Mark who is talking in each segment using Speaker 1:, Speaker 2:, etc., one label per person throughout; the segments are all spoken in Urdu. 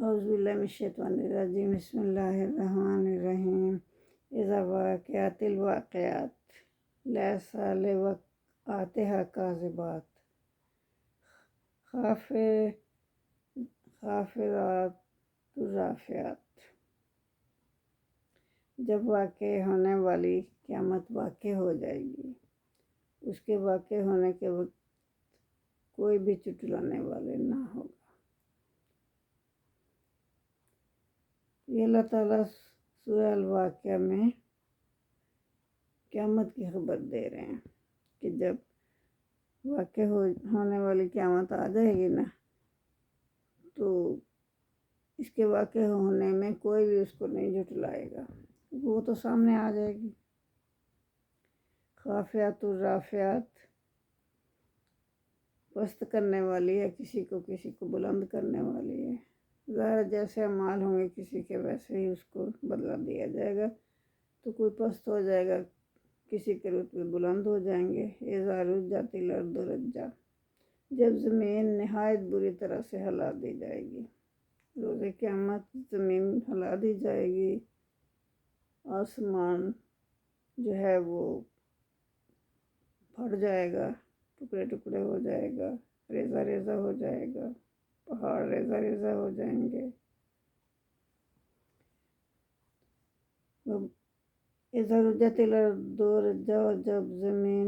Speaker 1: اعوذ باللہ من الشیطان الرجیم بسم اللہ الرحمن الرحیم اذا واقعات الواقعات لیس لوقعتها کاذبات خافضات رافعات۔ جب واقع ہونے والی قیامت واقع ہو جائے گی، اس کے واقع ہونے کے وقت کوئی بھی چٹلانے والے نہ ہوگا۔ یہ اللہ تعالیٰ سورہ الواقعہ میں قیامت کی خبر دے رہے ہیں کہ جب واقع ہونے والی قیامت آ جائے گی نا، تو اس کے واقع ہونے میں کوئی بھی اس کو نہیں جھٹلائے گا، وہ تو سامنے آ جائے گی۔ خافیات الرافعات، پست کرنے والی ہے کسی کو بلند کرنے والی ہے۔ ظاہر جیسے اعمال ہوں گے کسی کے، ویسے ہی اس کو بدلہ دیا جائے گا۔ تو کوئی پست ہو جائے گا، کسی کے رتبے بلند ہو جائیں گے۔ اذا رجت الارض رجا، جب زمین نہایت بری طرح سے ہلا دی جائے گی۔ روز قیامت زمین ہلا دی جائے گی، آسمان جو ہے وہ پھٹ جائے گا، ٹکڑے ٹکڑے ہو جائے گا، ریزہ ریزہ ہو جائے گا، پہاڑ ریزہ ریزہ ہو جائیں گے۔ اذا رجت الارض رجا، جب زمین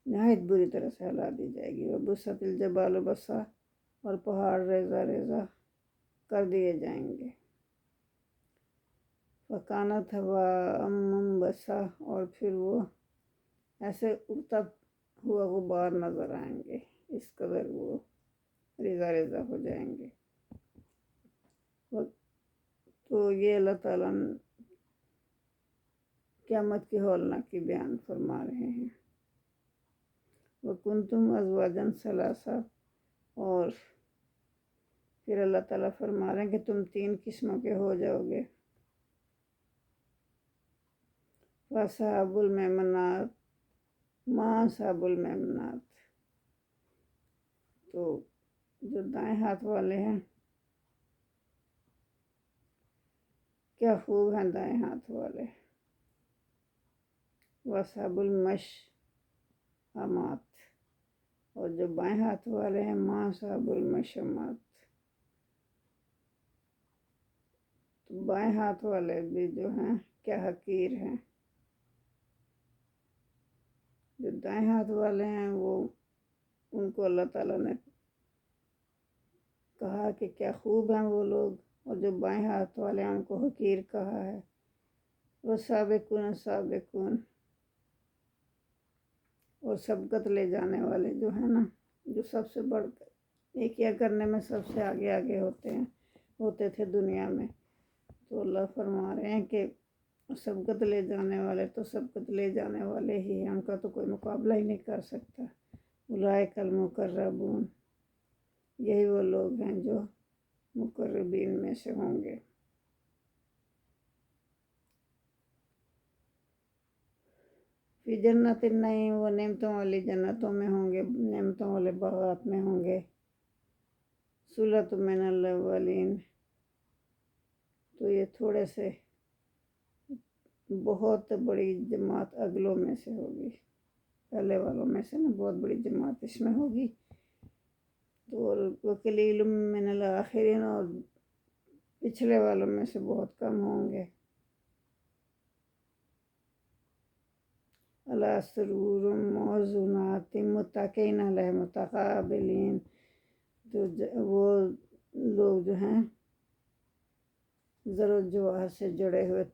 Speaker 1: نہایت بری طرح سے ہلا دی جائے گی۔ وبست الجبال بسا، اور پہاڑ ریزہ ریزہ کر دیے جائیں گے۔ فکانت ہوا منبثا، اور پھر وہ ایسے اڑتا ہوا غبار نظر آئیں گے، اس قدر وہ ریزہ ریزہ ہو جائیں گے۔ تو یہ اللہ تعالیٰ قیامت کی ہولناکی بیان فرما رہے ہیں۔ وَكُنْتُمْ أَزْوَاجًا ثَلَاثًا، اور پھر اللہ تعالیٰ فرما رہے ہیں کہ تم 3 قسموں کے ہو جاؤ گے۔ فَأَصْحَابُ الْمَيْمَنَةِ مَا أَصْحَابُ الْمَيْمَنَةِ، تو جو دائیں ہاتھ والے ہیں کیا خوب ہیں دائیں ہاتھ والے۔ وَأَصْحَابُ الْمَشْأَمَاتِ، اور جو بائیں ہاتھ والے ہیں مَا أَصْحَابُ الْمَشْأَمَاتِ، تو بائیں ہاتھ والے بھی جو ہیں کیا حقیر ہیں۔ جو دائیں ہاتھ والے ہیں وہ ان کو اللہ تعالیٰ نے کہا کہ کیا خوب ہیں وہ لوگ، اور جو بائیں ہاتھ والے ہیں ان کو حقیر کہا ہے۔ وَالسَّابِقُونَ السَّابِقُونَ، اور سبقت لے جانے والے جو ہیں نا، جو سب سے بڑھ کر نیکیاں کرنے میں سب سے آگے آگے ہوتے تھے دنیا میں، تو اللہ فرما رہے ہیں کہ سبقت لے جانے والے تو سبقت لے جانے والے ہی ہیں، ان کا تو کوئی مقابلہ ہی نہیں کر سکتا۔ اولئک المقربون، یہی وہ لوگ ہیں جو مقربین میں سے ہوں گے۔ فی جنت النعیم، وہ نعمتوں والی جنتوں میں ہوں گے، نعمتوں والے باغات میں ہوں گے۔ ثلۃ من الاولین، تو یہ تھوڑے سے بہت بڑی جماعت اگلوں میں سے ہوگی، پہلے والوں میں سے نا بہت بڑی جماعت اس میں ہوگی۔ تو وقلیل من الاخرین، اور پچھلے والوں میں سے بہت کم ہوں گے۔ علی سرور موضونات متکئین علیہا متقابلین، تو وہ لوگ جو ہیں زر و جواہر سے جڑے ہوئے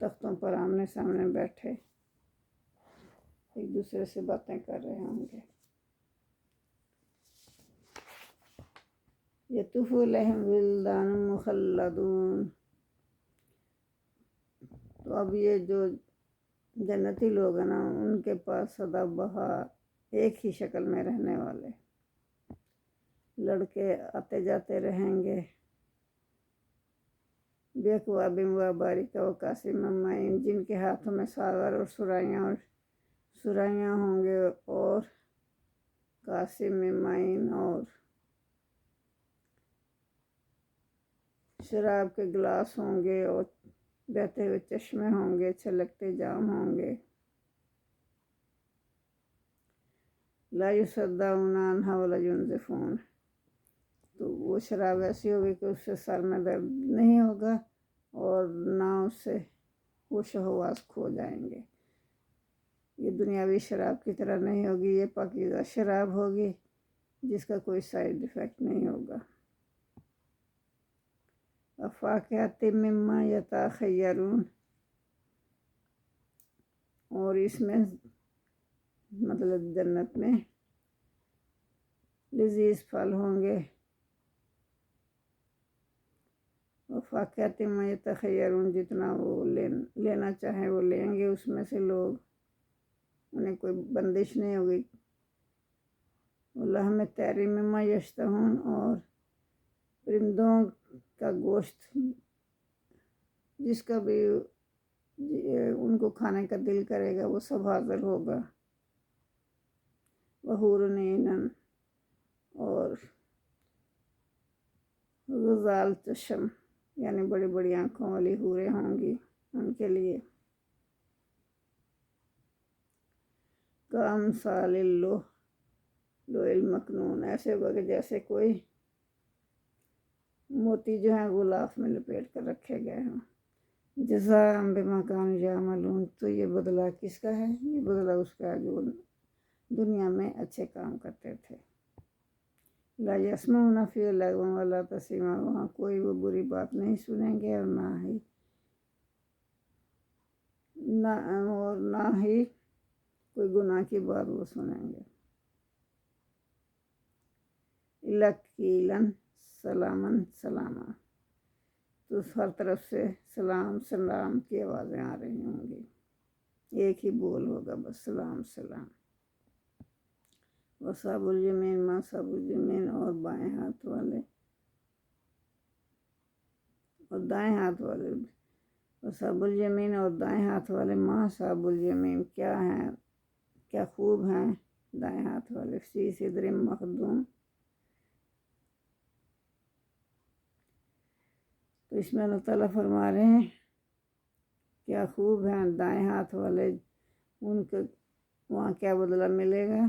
Speaker 1: تختوں پر آمنے سامنے بیٹھے ایک دوسرے سے باتیں کر رہے ہوں گے۔ یطوف علیہم ولدان مخلدون، تو اب یہ جو جنتی لوگ ہیں نا، ان کے پاس سدا بہار ایک ہی شکل میں رہنے والے لڑکے آتے جاتے رہیں گے۔ بِأَكْوَابٍ وَأَبَارِيقَ وَكَأْسٍ مِّن مَّعِينٍ، جن کے ہاتھوں میں ساغر اور سرائیاں ہوں گے، اور کاسم من معین، اور شراب کے گلاس ہوں گے اور بہتے ہوئے چشمے ہوں گے، چھلکتے جام ہوں گے. لا یصدعون عنہا ولا ینزفون. تو وہ شراب ایسی ہوگی کہ اس سے سر میں درد نہیں ہوگا اور نہ اس سے ہوش و حواس کھو جائیں گے. یہ دنیاوی شراب کی طرح نہیں ہوگی، یہ پاکیزہ شراب ہوگی جس کا کوئی سائیڈ ایفیکٹ نہیں ہوگا. وفاکہۃ مما یتخیرون. اور اس میں مطلب جنت میں لذیذ پھل ہوں گے. وفاکہۃ مما یتخیرون، جتنا وہ لینا چاہیں وہ لیں گے اس میں سے لوگ، انہیں کوئی بندش نہیں ہوگی. لحم طیر مما یشتہون. اور پرندوں کا گوشت جس کا بھی ان کو کھانے کا دل کرے گا وہ سب حاضر ہوگا. وحور عین. اور غزال چشم یعنی بڑی بڑی آنکھوں والی حوریں ہوں گی ان کے لیے. کامثال اللؤلؤ المکنون. ایسے ہوگا کہ جیسے کوئی موتی جو ہیں غلاف میں لپیٹ کر رکھے گئے ہوں. جزاء بما كانوا يعملون. تو یہ بدلہ کس کا ہے؟ یہ بدلہ اس کا ہے جو دنیا میں اچھے کام کرتے تھے. لا يسمعون فيها لغوا ولا تأثیما. وہاں کوئی وہ بری بات نہیں سنیں گے اور نہ ہی کوئی گناہ کی بات وہ سنیں گے. الا قیلا سلاما سلاما. تو ہر طرف سے سلام سلام کی آوازیں آ رہی ہوں گی، ایک ہی بول ہوگا بس، سلام سلام. وصحاب الیمین ما اصحاب الیمین. اور بائیں ہاتھ والے اور دائیں ہاتھ والے. وصحاب الیمین. اور دائیں ہاتھ والے. ما اصحاب الیمین. کیا ہیں، کیا خوب ہیں دائیں ہاتھ والے. فی سدر مخضون. تو اس میں اللہ تعالیٰ فرما رہے ہیں کیا خوب ہیں دائیں ہاتھ والے، ان کے وہاں کیا بدلہ ملے گا.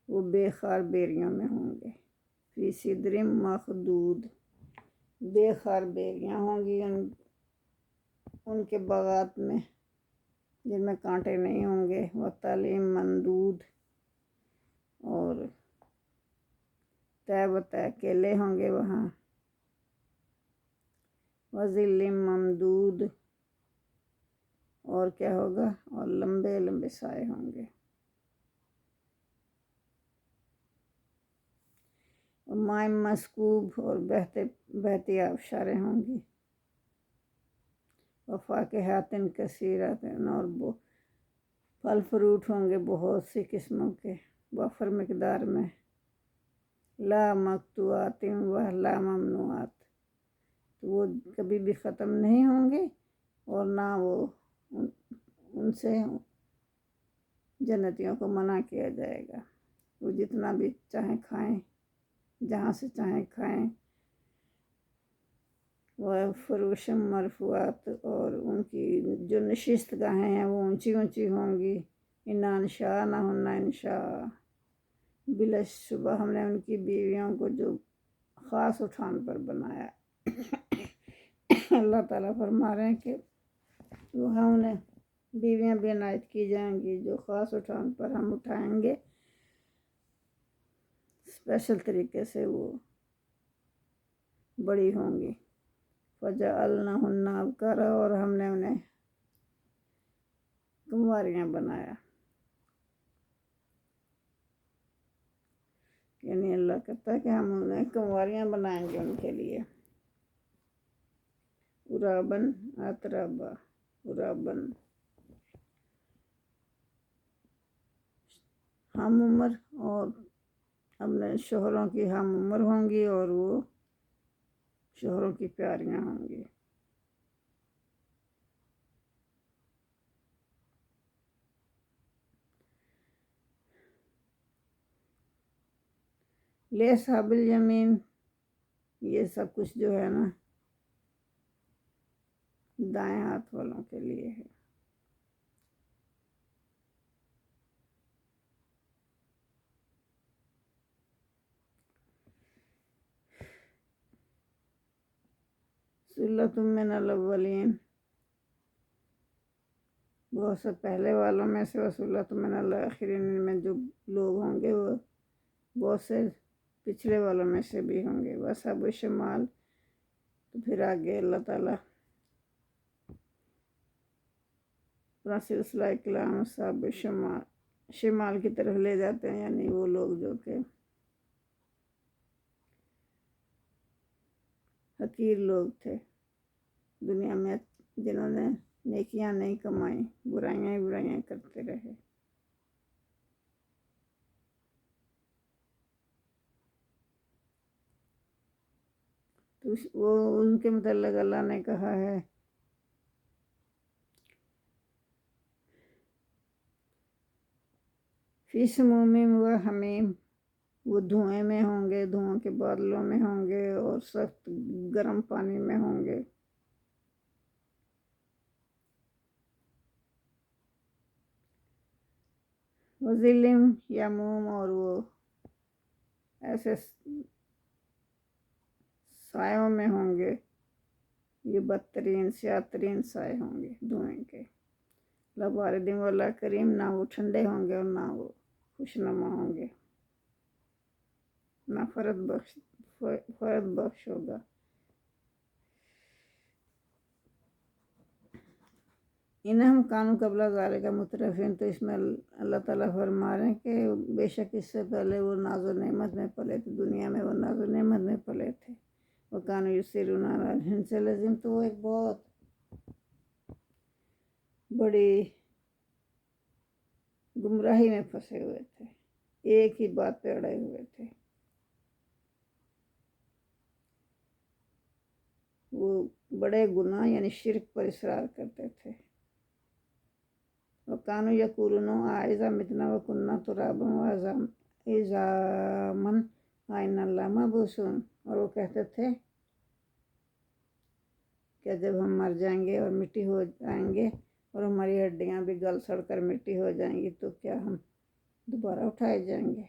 Speaker 1: وہ بے خار بیریوں میں ہوں گے. فی سدر مخضود. بے خار بیریاں ہوں گی ان کے باغات میں جن میں کانٹے نہیں ہوں گے. وطلح ممدود. اور طے بطے کیلے ہوں گے وہاں. وظل ممدود. اور کیا ہوگا، اور لمبے لمبے سائے ہوں گے. ماء مسکوب. اور بہتی آبشاریں ہوں گی. وفاکہۃ کثیرۃ. اور پھل فروٹ ہوں گے بہت سی قسموں کے وافر مقدار میں. لا مقطوعات و لا ممنوعات. تو وہ کبھی بھی ختم نہیں ہوں گے اور نہ وہ ان سے جنتیوں کو منع کیا جائے گا. وہ جتنا بھی چاہیں کھائیں، جہاں سے چاہیں کھائیں. وہ فروش مرفوعات. اور ان کی جو نشست گاہیں ہیں وہ اونچی اونچی ہوں گی. انا انشأناہن انشاء. بلا شبہ ہم نے ان کی بیویوں کو جو خاص اٹھان پر بنایا. اللہ تعالیٰ فرما رہے ہیں کہ وہاں انہیں بیویاں بھی عنایت کی جائیں گی جو خاص اٹھان پر ہم اٹھائیں گے، اسپیشل طریقے سے وہ بڑی ہوں گی. فجعلناہن ابکارا. اور ہم نے انہیں کنواریاں بنایا. یعنی اللہ کہتا ہے کہ ہم انہیں کنواریاں بنائیں گے ان کے لیے. عراباً اترابا. عراباً ہم عمر. اور اپنے شوہروں کی ہم عمر ہوں گی اور وہ شوہروں کی پیاریاں ہوں گی. لے اصحاب الیمین یہ سب کچھ جو ہے نا دائیں ہاتھ والوں کے لیے ہے. سلۃ من الاولین، بہت سے پہلے والوں میں سے، وسلۃ من الاخرین، میں جو لوگ ہوں گے وہ بہت سے پچھلے والوں میں سے بھی ہوں گے. وَأَصْحَابُ الشِّمَال، تو پھر آگے اللہ تعالیٰ پورا سلسلہ کلام اصحاب شمال کی طرف لے جاتے ہیں، یعنی وہ لوگ جو کہ حقیر لوگ تھے دنیا میں، جنہوں نے نیکیاں نہیں کمائیں، برائیاں ہی برائیاں کرتے رہے. تو وہ ان کے متعلق اللہ نے کہا ہے فی سموم و حمیم، وہ دھوئیں میں ہوں گے، دھوؤں کے بادلوں میں ہوں گے، اور سخت گرم پانی میں ہوں گے. وظلم یموم، اور وہ ایسے سایوں میں ہوں گے، یہ بدترین سیاہ ترین سائے ہوں گے دھوئیں کے. لا بارد ولا کریم، نہ وہ ٹھنڈے ہوں گے اور نہ وہ خوشنما ہوں گے، نہ فرد بخش ہوگا. انہم کانوا قبل ذالک مترفین، تو اس میں اللہ تعالیٰ فرما رہے ہیں کہ بے شک اس سے پہلے وہ ناز و نعمت میں پلے تھے، دنیا میں وہ ناز و نعمت میں پلے تھے. وَكَانُوا يُصِرُّونَ عَلَى الْحِنثِ الْعَظِيمِ، تو وہ ایک بہت بڑی گمراہی میں پھنسے ہوئے تھے، ایک ہی بات پہ اڑے ہوئے تھے. وہ بڑے گناہ یعنی شرک پر اصرار کرتے تھے. وَكَانُوا يَقُولُونَ أَإِذَا مِتْنَا وَكُنَّا تُرَابًا وَعِظَامًا أَإِنَّا لَمَبْعُوثُونَ، اور وہ کہتے تھے کہ جب ہم مر جائیں گے اور مٹی ہو جائیں گے اور ہماری ہڈیاں بھی گل سڑ کر مٹی ہو جائیں گی تو کیا ہم دوبارہ اٹھائے جائیں گے.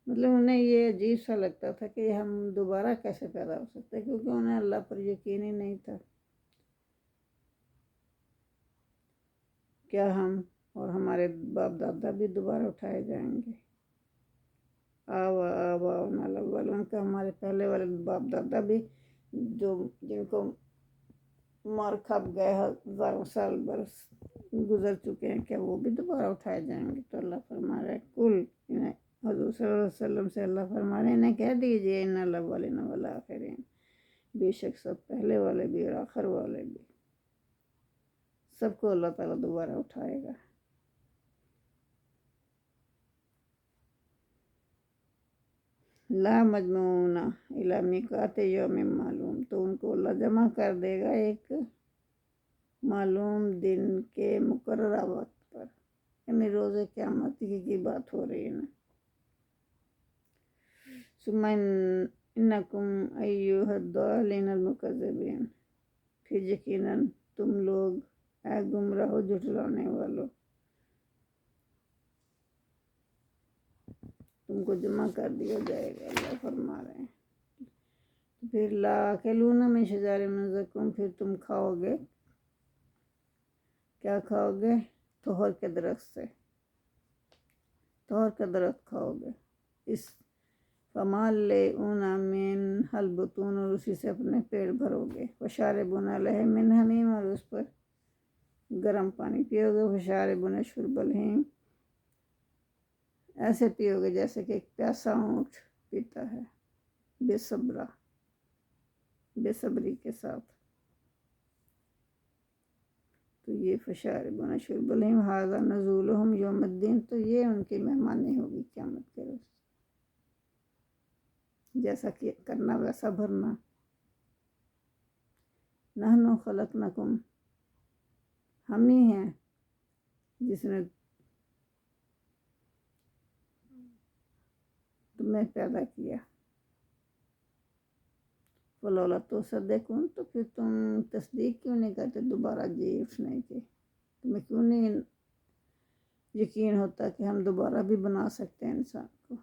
Speaker 1: مطلب انہیں یہ عجیب سا لگتا تھا کہ ہم دوبارہ کیسے پیدا ہو سکتے، کیونکہ انہیں اللہ پر یقین ہی نہیں تھا. کیا ہم اور ہمارے باپ دادا بھی دوبارہ اٹھائے جائیں گے؟ آباؤنا الاولون، کہ ہمارے پہلے والے باپ دادا بھی جن کو مار کھپ گئے، ہزاروں سال برس گزر چکے ہیں، کیا وہ بھی دوبارہ اٹھائے جائیں گے؟ تو اللہ فرما رہا ہے کل، حضور صلی اللہ علیہ وسلم سے اللہ فرما رہے ہیں انہیں کہہ دیجئے ان الاولین والآخرین، بے شک سب پہلے والے بھی اور آخر والے بھی، سب کو اللہ تعالیٰ دوبارہ اٹھائے گا. لا مجموعون الی میقات یوم معلوم، تو ان کو اللہ جمع کر دے گا ایک معلوم دن کے مقررہ وقت پر، یعنی روز قیامت کی بات ہو رہی ہے نا. ثم انکم ایھا الضالین المکذبین، پھر یقیناً تم لوگ اے گمراہ جھٹلانے والو، تم کو جمع کر دیا جائے گا. اللہ فرما رہے ہیں پھر لاکلون من شجر من زقوم، پھر تم کھاؤ گے، کیا کھاؤ گے؟ طہر کے درخت سے، طہر کا درخت کھاؤ گے. اس فمالئون منہ البطون، اور اسی سے اپنے پیٹ بھرو گے. وشاربون علیہ من حمیم، اور اس پر گرم پانی پیو گے. وشاربون شرب الہیم، ایسے پیو گے جیسے کہ ایک پیاسا اونٹ پیتا ہے، بے صبری کے ساتھ. تو یہ فشاربون شرب الہیم ھذا نزولہم یوم الدین، تو یہ ان کی مہمانی ہوگی قیامت کے روز، جیسا کہ کرنا ویسا بھرنا. نحن خلقناکم، ہم ہی ہیں جس نے تمہیں پیدا کیا، فلولا تو صدقون، تو پھر تم تصدیق کیوں نہیں کرتے دوبارہ جی اٹھنے کی؟ تمہیں کیوں نہیں یقین ہوتا کہ ہم دوبارہ بھی بنا سکتے ہیں انسان کو،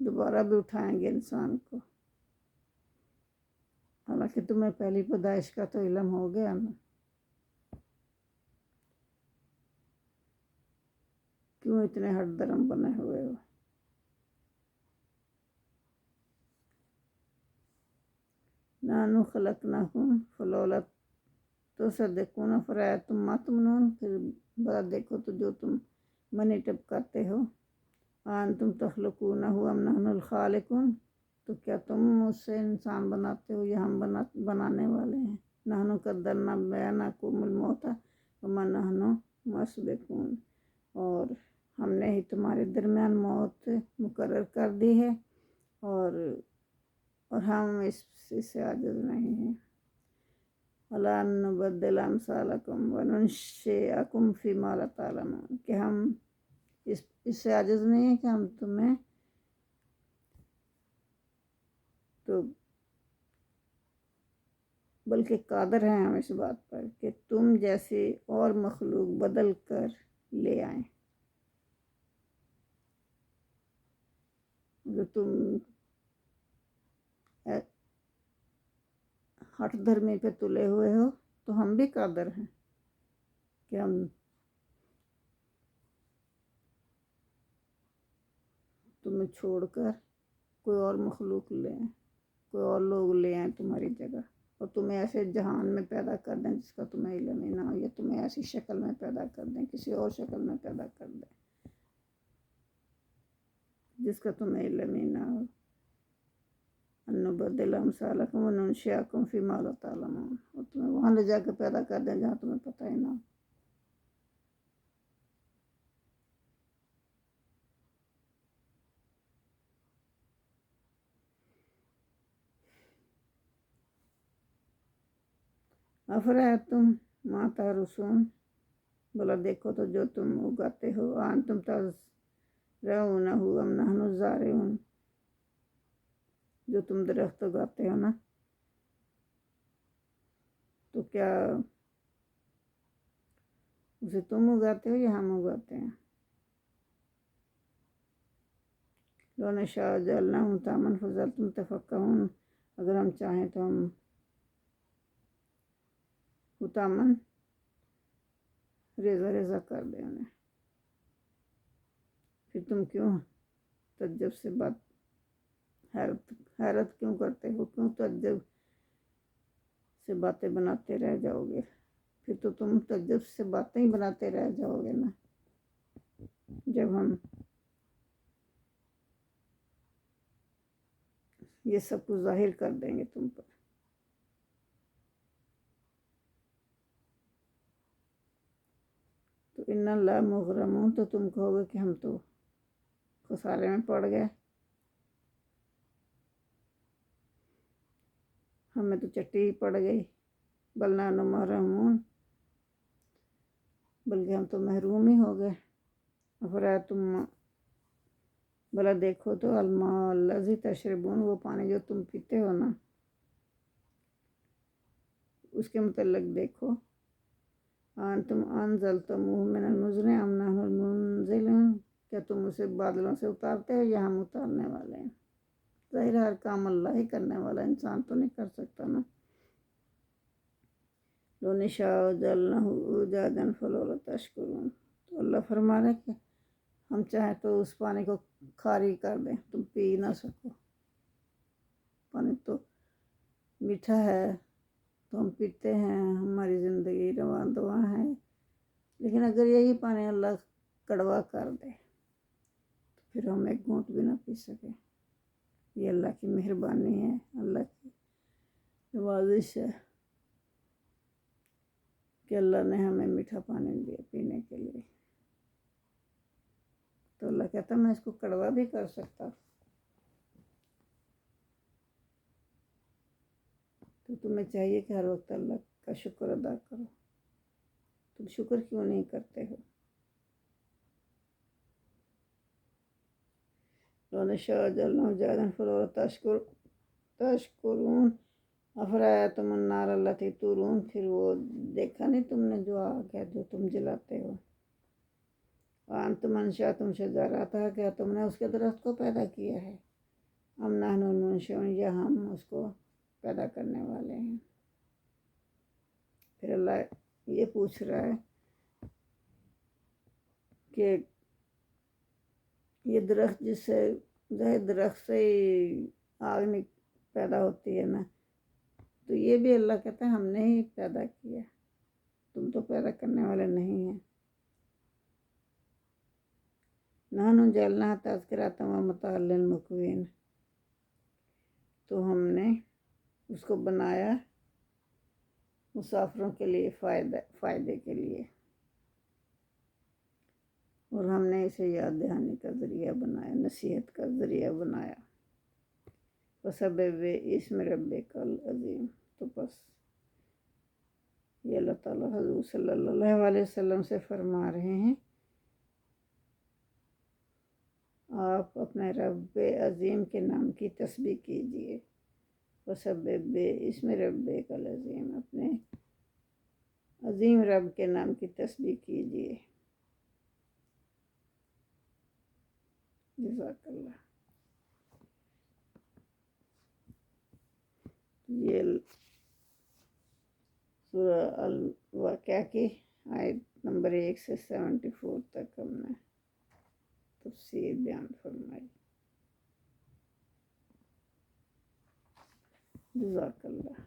Speaker 1: دوبارہ بھی اٹھائیں گے انسان کو؟ حالانکہ تمہیں پہلی پیدائش کا تو علم ہو گیا نا، کیوں اتنے ہٹ درم بنے ہوئے ہو؟ نانو خلقناکم فلولا تصدقون افرأیتم ما تمنون، پھر بڑا دیکھو تو جو تم منی ٹپکاتے ہو، انتم تخلقونہ ام نحن الخالقون، تو کیا تم اس سے انسان بناتے ہو یا ہم بنانے والے ہیں؟ نحن قدرنا بینکم الموت وما نحن مسبقون، اور ہم نے ہی تمہارے درمیان موت مقرر کر دی ہے، اور ہم اس سے عاجز نہیں ہیں۔ وَلَا نُبَدِّلَ أَمْثَالَكُمْ وَنُنشِئَكُمْ فِي مَا لَا تَعْلَمُونَ، کہ ہم اس سے عاجز نہیں ہیں کہ ہم تمہیں تو بلکہ قادر ہیں ہم اس بات پر کہ تم جیسی اور مخلوق بدل کر لے آئیں، جو تم ہٹ دھرمی پہ تلے ہوئے ہو، تو ہم بھی قادر ہیں کہ ہم تمہیں چھوڑ کر کوئی اور مخلوق لے آئیں، کوئی اور لوگ لے آئیں تمہاری جگہ، اور تمہیں ایسے جہان میں پیدا کر دیں جس کا تمہیں علم ہی نہ ہو، یا تمہیں ایسی شکل میں پیدا کر دیں، کسی اور شکل میں پیدا کر دیں جس کا تمہیں علم ہی نہ ہو۔ ان نبدل امثالکم وننشئکم فی ما لا تعلمون، اور تمہیں وہاں لے جا کے پیدا کر دیں جہاں تمہیں پتہ ہی نہ ہو۔ افرأیتم ما تحرثون، بولا دیکھو تو جو تم اگاتے ہو، انتم تزرعونہ ام نحن الزارعون، جو تم درخت اگاتے ہو نا، تو کیا اسے تم اگاتے ہو یا ہم اگاتے ہیں؟ لو نشاء جعلناہ حطاما فظلتم تفکہون، اگر ہم چاہیں تو ہم حطاما ریزہ ریزہ کر دیں انہیں، پھر تم کیوں تعجب سے بات حیرت کیوں کرتے ہو، کیوں تعجب سے باتیں بناتے رہ جاؤ گے؟ پھر تو تم تعجب سے باتیں ہی بناتے رہ جاؤ گے نا، جب ہم یہ سب کچھ ظاہر کر دیں گے تم پر۔ تو ان اللہ مغرمون، تو تم کہو گے کہ ہم تو خسارے میں پڑ گئے، ہمیں تو چٹی ہی پڑ گئی، بل نحن محرومون، بلکہ ہم تو محروم ہی ہو گئے۔ افرأیتم، بلا دیکھو تو الماء الذی تشربون، وہ پانی جو تم پیتے ہو نا، اس کے متعلق دیکھو، انتم انزلتموہ من المزن ام نحن المنزلون، کیا تم اسے بادلوں سے اتارتے ہو یا ہم اتارنے والے ہیں؟ ظاہر ہر کام اللہ ہی کرنے والا، انسان تو نہیں کر سکتا نا۔ لو نشاء جعلناہ اجاجا فلولا تشکرون، تو اللہ فرما رہے کہ ہم چاہیں تو اس پانی کو کھاری کر دیں، تم پی نہ سکو، پانی تو میٹھا ہے تو ہم پیتے ہیں، ہماری زندگی رواں دواں ہے، لیکن اگر یہی پانی اللہ کڑوا کر دے تو پھر ہم ایک گھونٹ بھی نہ پی سکے۔ یہ اللہ کی مہربانی ہے، اللہ کی نوازش ہے کہ اللہ نے ہمیں میٹھا پانی دیا پینے کے لیے، تو اللہ کہتا میں اس کو کڑوا بھی کر سکتا، تو تمہیں چاہیے کہ ہر وقت اللہ کا شکر ادا کرو، تم شکر کیوں نہیں کرتے ہو؟ جلنا جادن فلور تشکرون افرایتم النار التی تورون، پھر وہ دیکھا نہیں تم نے جو آگ ہے جو تم جلاتے ہو، وانتم انشأتم شجرتها، کیا تم نے اس کے درخت کو پیدا کیا ہے، ام نحن المنشئون، یا ہم اس کو پیدا کرنے والے ہیں۔ پھر اللہ یہ پوچھ رہا ہے کہ یہ درخت جس سے درخت سے ہی آگ پیدا ہوتی ہے نا، تو یہ بھی اللہ کہتا ہے ہم نے ہی پیدا کیا، تم تو پیدا کرنے والے نہیں ہیں۔ نحن جعلناها تذکرۃ ومتاعا للمقوین، تو ہم نے اس کو بنایا مسافروں کے لیے فائدے کے لیے، اور ہم نے اسے یاد دہانی کا ذریعہ بنایا، نصیحت کا ذریعہ بنایا۔ فسبح باسم ربک العظیم، تو بس یہ اللہ تعالیٰ حضور صلی اللہ علیہ وسلم سے فرما رہے ہیں آپ اپنے رب عظیم کے نام کی تسبیح کیجئے۔ فسبح باسم ربک العظیم، اپنے عظیم رب کے نام کی تسبیح کیجئے۔ جزاک اللہ۔ یہ سورہ الواقعہ کی آیت نمبر 1 سے 74 تک ہم نے تفسیر بیان فرمائی۔ جزاک اللہ۔